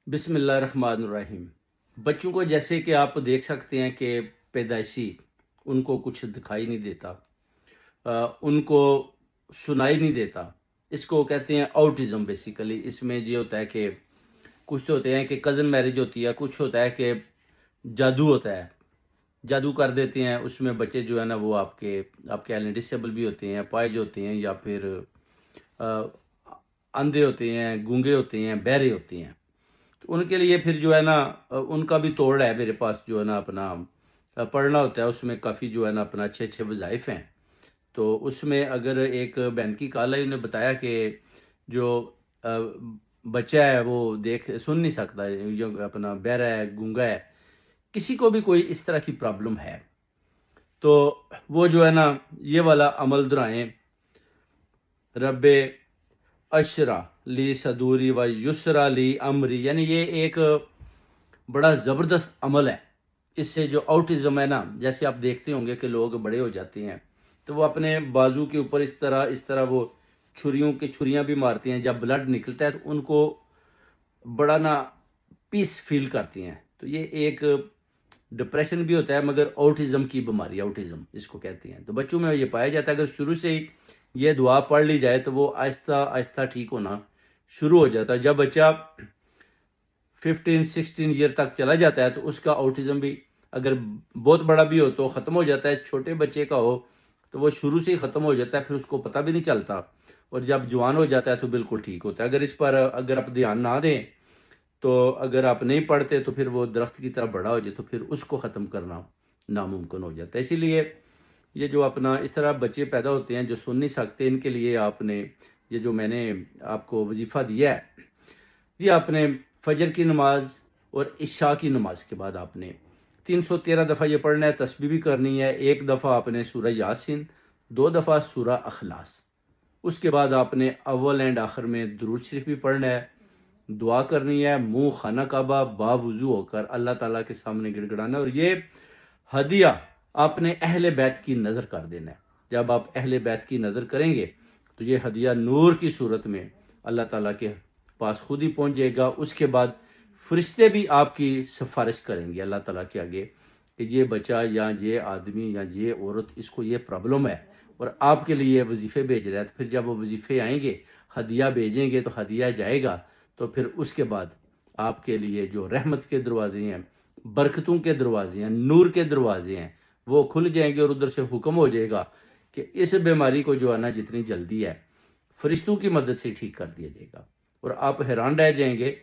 بسم اللہ الرحمن الرحیم۔ بچوں کو جیسے کہ آپ دیکھ سکتے ہیں کہ پیدائشی ان کو کچھ دکھائی نہیں دیتا، ان کو سنائی نہیں دیتا۔ اس کو کہتے ہیں آؤٹزم بیسیکلی۔ اس میں یہ ہوتا ہے کہ کچھ تو ہوتے ہیں کہ کزن میرج ہوتی ہے، کچھ ہوتا ہے کہ جادو ہوتا ہے، جادو کر دیتے ہیں۔ اس میں بچے جو ہے نا وہ آپ کے ڈسیبل بھی ہوتے ہیں، پائج ہوتے ہیں، یا پھر اندھے ہوتے ہیں، گونگے ہوتے ہیں، بہرے ہوتے ہیں۔ تو ان کے لیے پھر جو ہے نا ان کا بھی توڑ ہے میرے پاس، جو ہے نا اپنا پڑھنا ہوتا ہے۔ اس میں کافی جو ہے نا اپنا اچھے اچھے وظائف ہیں۔ تو اس میں اگر ایک بہن کی کال ہے، انہیں بتایا کہ جو بچہ ہے وہ سن نہیں سکتا، جو اپنا بہرا ہے، گونگا ہے، کسی کو بھی کوئی اس طرح کی پرابلم ہے تو وہ جو ہے نا یہ والا عمل دہرائیں: رب اشرح لی صدوری و یسرا لی امری، یعنی یہ ایک بڑا زبردست عمل ہے۔ اس سے جو آؤٹزم ہے نا، جیسے آپ دیکھتے ہوں گے کہ لوگ بڑے ہو جاتے ہیں تو وہ اپنے بازو کے اوپر اس طرح وہ چھریاں بھی مارتے ہیں، جب بلڈ نکلتا ہے تو ان کو بڑا نا پیس فیل کرتے ہیں۔ تو یہ ایک ڈپریشن بھی ہوتا ہے، مگر آؤٹزم کی بیماری، آؤٹزم اس کو کہتے ہیں۔ تو بچوں میں یہ پایا جاتا ہے، اگر شروع سے ہی یہ دعا پڑھ لی جائے تو وہ آہستہ آہستہ ٹھیک ہونا شروع ہو جاتا ہے۔ جب بچہ 15-16 ایئر تک چلا جاتا ہے تو اس کا آؤٹزم بھی اگر بہت بڑا بھی ہو تو ختم ہو جاتا ہے، چھوٹے بچے کا ہو تو وہ شروع سے ہی ختم ہو جاتا ہے، پھر اس کو پتہ بھی نہیں چلتا، اور جب جوان ہو جاتا ہے تو بالکل ٹھیک ہوتا ہے۔ اگر اس پر آپ دھیان نہ دیں تو اگر آپ نہیں پڑھتے تو پھر وہ درخت کی طرح بڑا ہو جائے تو پھر اس کو ختم کرنا ناممکن ہو جاتا ہے۔ اسی لیے یہ جو اپنا اس طرح بچے پیدا ہوتے ہیں جو سن نہیں سکتے، ان کے لیے آپ نے یہ جو میں نے آپ کو وظیفہ دیا ہے، یہ آپ نے فجر کی نماز اور عشاء کی نماز کے بعد آپ نے 313 دفعہ یہ پڑھنا ہے، تسبیح بھی کرنی ہے۔ ایک دفعہ آپ نے سورہ یاسین، 2 دفعہ سورہ اخلاص۔ اس کے بعد آپ نے اول اینڈ آخر میں درود شریف بھی پڑھنا ہے، دعا کرنی ہے، منہ خانہ کعبہ باوضو ہو کر اللہ تعالیٰ کے سامنے گڑ گڑانا ہے، اور یہ ہدیہ آپ نے اہل بیت کی نظر کر دینا ہے۔ جب آپ اہل بیت کی نظر کریں گے تو یہ ہدیہ نور کی صورت میں اللہ تعالیٰ کے پاس خود ہی پہنچ جائے گا۔ اس کے بعد فرشتے بھی آپ کی سفارش کریں گے اللہ تعالیٰ کے آگے کہ یہ بچہ یا یہ آدمی یا یہ عورت، اس کو یہ پرابلم ہے اور آپ کے لیے وظیفے بھیج رہا ہے۔ تو پھر جب وہ وظیفے آئیں گے، ہدیہ بھیجیں گے تو ہدیہ جائے گا، تو پھر اس کے بعد آپ کے لیے جو رحمت کے دروازے ہیں، برکتوں کے دروازے ہیں، نور کے دروازے ہیں، وہ کھل جائیں گے، اور ادھر سے حکم ہو جائے گا کہ اس بیماری کو جو ہے نا جتنی جلدی ہے فرشتوں کی مدد سے ٹھیک کر دیا جائے گا، اور آپ حیران رہ جائیں گے